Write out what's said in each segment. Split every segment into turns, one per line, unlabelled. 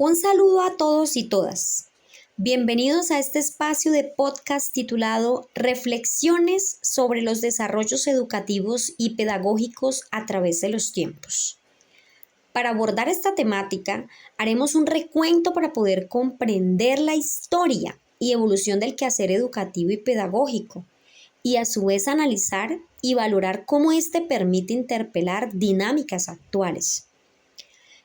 Un saludo a todos y todas. Bienvenidos a este espacio de podcast titulado Reflexiones sobre los desarrollos educativos y pedagógicos a través de los tiempos. Para abordar esta temática, haremos un recuento para poder comprender la historia y evolución del quehacer educativo y pedagógico, y a su vez analizar y valorar cómo éste permite interpelar dinámicas actuales.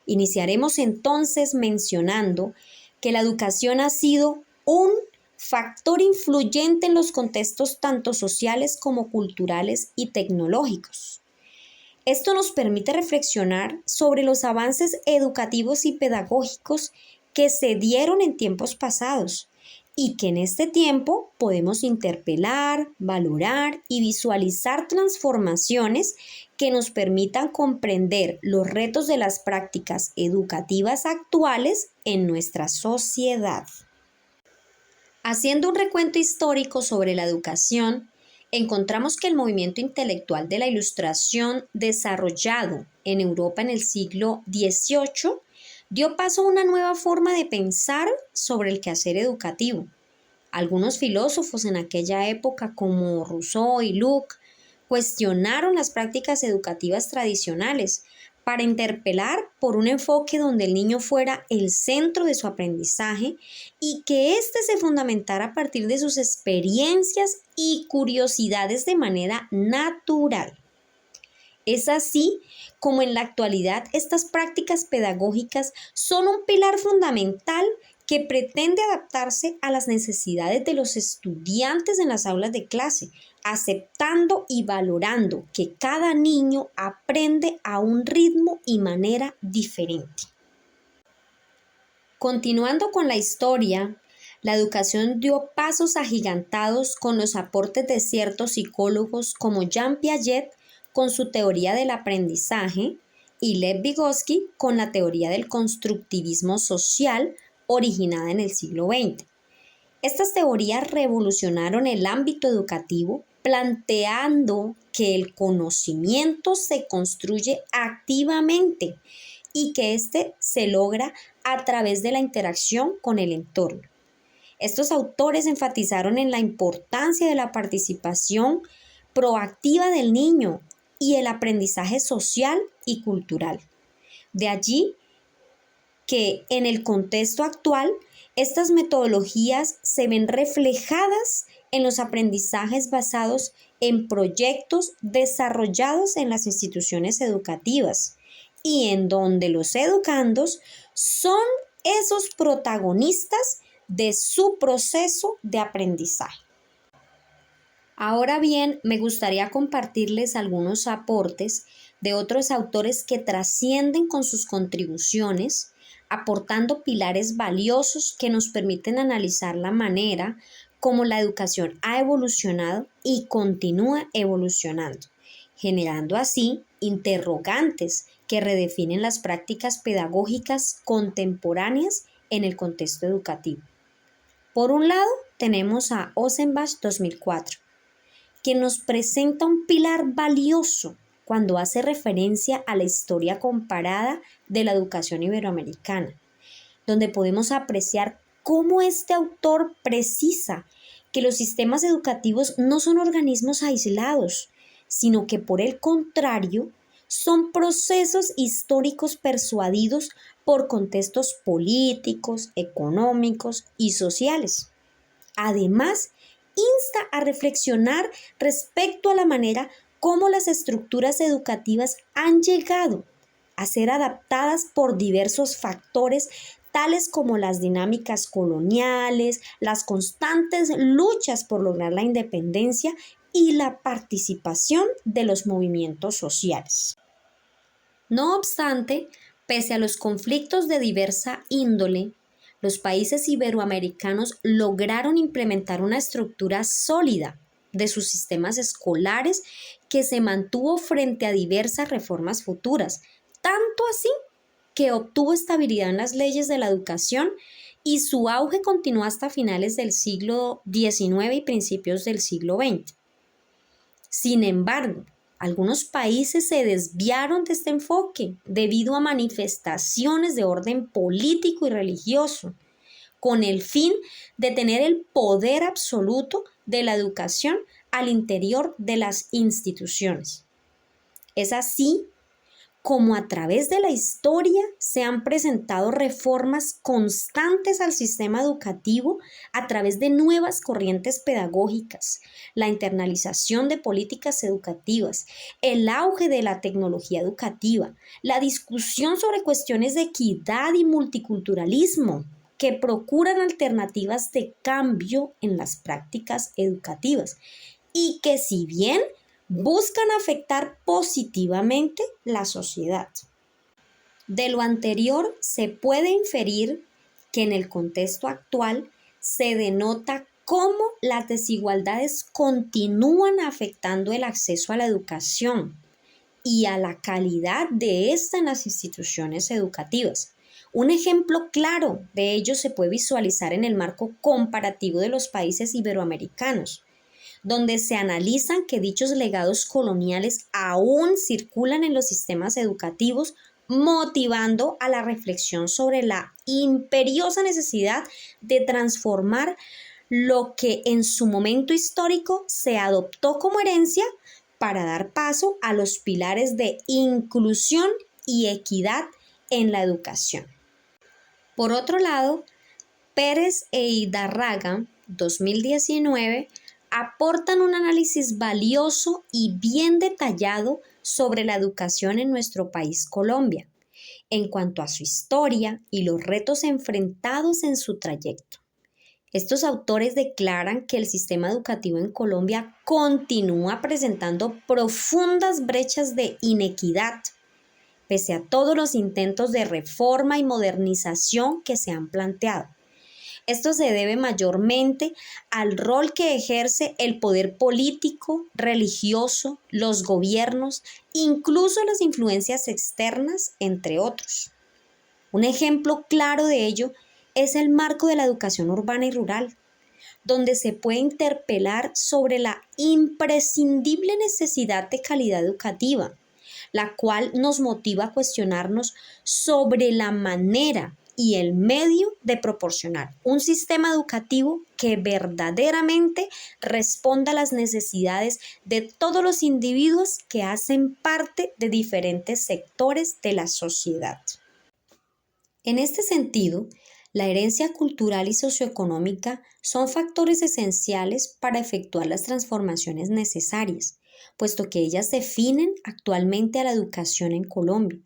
Iniciaremos entonces mencionando que la educación ha sido un factor influyente en los contextos tanto sociales como culturales y tecnológicos. Esto nos permite reflexionar sobre los avances educativos y pedagógicos que se dieron en tiempos pasados y que en este tiempo podemos interpelar, valorar y visualizar transformaciones que nos permitan comprender los retos de las prácticas educativas actuales en nuestra sociedad. Haciendo un recuento histórico sobre la educación, encontramos que el movimiento intelectual de la Ilustración desarrollado en Europa en el siglo XVIII dio paso a una nueva forma de pensar sobre el quehacer educativo. Algunos filósofos en aquella época, como Rousseau y Locke, cuestionaron las prácticas educativas tradicionales para interpelar por un enfoque donde el niño fuera el centro de su aprendizaje y que éste se fundamentara a partir de sus experiencias y curiosidades de manera natural. Es así como en la actualidad estas prácticas pedagógicas son un pilar fundamental que pretende adaptarse a las necesidades de los estudiantes en las aulas de clase, aceptando y valorando que cada niño aprende a un ritmo y manera diferente. Continuando con la historia, la educación dio pasos agigantados con los aportes de ciertos psicólogos como Jean Piaget con su teoría del aprendizaje y Lev Vygotsky con la teoría del constructivismo social originada en el siglo XX. Estas teorías revolucionaron el ámbito educativo, planteando que el conocimiento se construye activamente y que éste se logra a través de la interacción con el entorno. Estos autores enfatizaron en la importancia de la participación proactiva del niño y el aprendizaje social y cultural. De allí que en el contexto actual, estas metodologías se ven reflejadas en los aprendizajes basados en proyectos desarrollados en las instituciones educativas y en donde los educandos son esos protagonistas de su proceso de aprendizaje. Ahora bien, me gustaría compartirles algunos aportes de otros autores que trascienden con sus contribuciones, aportando pilares valiosos que nos permiten analizar la manera como la educación ha evolucionado y continúa evolucionando, generando así interrogantes que redefinen las prácticas pedagógicas contemporáneas en el contexto educativo. Por un lado, tenemos a Ossenbach 2004, que nos presenta un pilar valioso cuando hace referencia a la historia comparada de la educación iberoamericana, donde podemos apreciar cómo este autor precisa que los sistemas educativos no son organismos aislados, sino que por el contrario son procesos históricos persuadidos por contextos políticos, económicos y sociales. Además, insta a reflexionar respecto a la manera cómo las estructuras educativas han llegado a ser adaptadas por diversos factores, tales como las dinámicas coloniales, las constantes luchas por lograr la independencia y la participación de los movimientos sociales. No obstante, pese a los conflictos de diversa índole, los países iberoamericanos lograron implementar una estructura sólida de sus sistemas escolares que se mantuvo frente a diversas reformas futuras, tanto así que obtuvo estabilidad en las leyes de la educación y su auge continuó hasta finales del siglo XIX y principios del siglo XX. Sin embargo, Algunos países se desviaron de este enfoque debido a manifestaciones de orden político y religioso, con el fin de tener el poder absoluto de la educación al interior de las instituciones. Es así como a través de la historia se han presentado reformas constantes al sistema educativo a través de nuevas corrientes pedagógicas, la internalización de políticas educativas, el auge de la tecnología educativa, la discusión sobre cuestiones de equidad y multiculturalismo, que procuran alternativas de cambio en las prácticas educativas y que, si bien buscan afectar positivamente la sociedad. De lo anterior se puede inferir que en el contexto actual se denota cómo las desigualdades continúan afectando el acceso a la educación y a la calidad de esta en las instituciones educativas. Un ejemplo claro de ello se puede visualizar en el marco comparativo de los países iberoamericanos, donde se analizan que dichos legados coloniales aún circulan en los sistemas educativos, motivando a la reflexión sobre la imperiosa necesidad de transformar lo que en su momento histórico se adoptó como herencia para dar paso a los pilares de inclusión y equidad en la educación. Por otro lado, Pérez e Hidárraga, 2019, aportan un análisis valioso y bien detallado sobre la educación en nuestro país Colombia, en cuanto a su historia y los retos enfrentados en su trayecto. Estos autores declaran que el sistema educativo en Colombia continúa presentando profundas brechas de inequidad, pese a todos los intentos de reforma y modernización que se han planteado. Esto se debe mayormente al rol que ejerce el poder político, religioso, los gobiernos, incluso las influencias externas, entre otros. Un ejemplo claro de ello es el marco de la educación urbana y rural, donde se puede interpelar sobre la imprescindible necesidad de calidad educativa, la cual nos motiva a cuestionarnos sobre la manera y el medio de proporcionar un sistema educativo que verdaderamente responda a las necesidades de todos los individuos que hacen parte de diferentes sectores de la sociedad. En este sentido, la herencia cultural y socioeconómica son factores esenciales para efectuar las transformaciones necesarias, puesto que ellas definen actualmente a la educación en Colombia.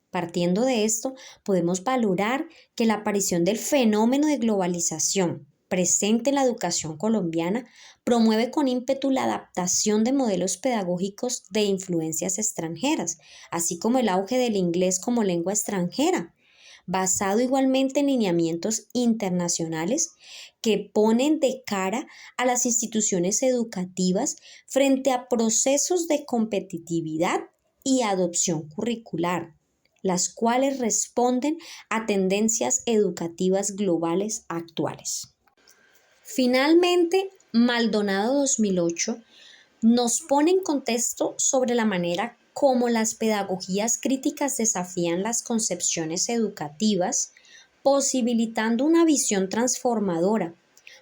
Partiendo de esto, podemos valorar que la aparición del fenómeno de globalización presente en la educación colombiana promueve con ímpetu la adaptación de modelos pedagógicos de influencias extranjeras, así como el auge del inglés como lengua extranjera, basado igualmente en lineamientos internacionales que ponen de cara a las instituciones educativas frente a procesos de competitividad y adopción curricular, las cuales responden a tendencias educativas globales actuales. Finalmente, Maldonado 2008 nos pone en contexto sobre la manera como las pedagogías críticas desafían las concepciones educativas, posibilitando una visión transformadora,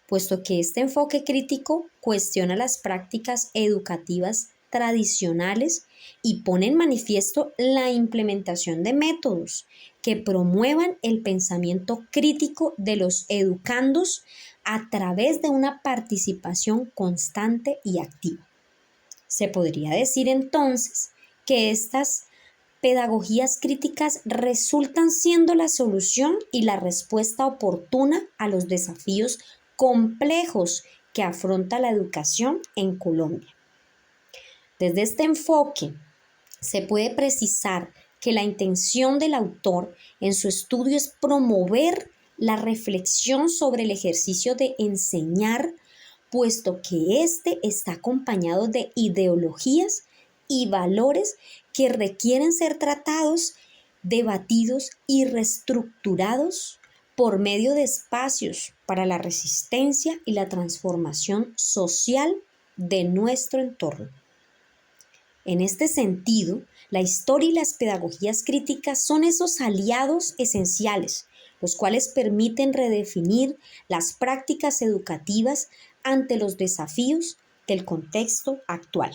puesto que este enfoque crítico cuestiona las prácticas educativas tradicionales y pone en manifiesto la implementación de métodos que promuevan el pensamiento crítico de los educandos a través de una participación constante y activa. Se podría decir entonces que estas pedagogías críticas resultan siendo la solución y la respuesta oportuna a los desafíos complejos que afronta la educación en Colombia. Desde este enfoque, se puede precisar que la intención del autor en su estudio es promover la reflexión sobre el ejercicio de enseñar, puesto que éste está acompañado de ideologías y valores que requieren ser tratados, debatidos y reestructurados por medio de espacios para la resistencia y la transformación social de nuestro entorno. En este sentido, la historia y las pedagogías críticas son esos aliados esenciales, los cuales permiten redefinir las prácticas educativas ante los desafíos del contexto actual.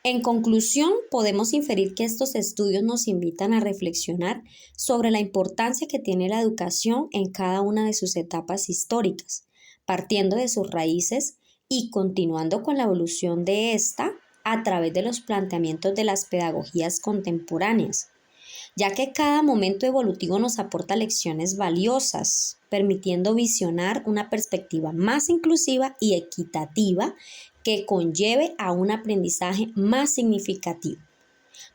En conclusión, podemos inferir que estos estudios nos invitan a reflexionar sobre la importancia que tiene la educación en cada una de sus etapas históricas, partiendo de sus raíces y continuando con la evolución de esta a través de los planteamientos de las pedagogías contemporáneas, ya que cada momento evolutivo nos aporta lecciones valiosas, permitiendo visionar una perspectiva más inclusiva y equitativa que conlleve a un aprendizaje más significativo.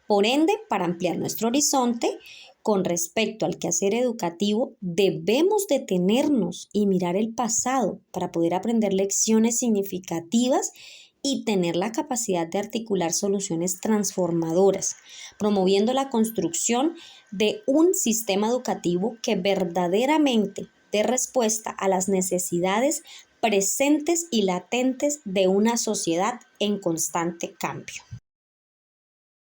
Por ende, para ampliar nuestro horizonte, con respecto al quehacer educativo, debemos detenernos y mirar el pasado para poder aprender lecciones significativas y tener la capacidad de articular soluciones transformadoras, promoviendo la construcción de un sistema educativo que verdaderamente dé respuesta a las necesidades presentes y latentes de una sociedad en constante cambio.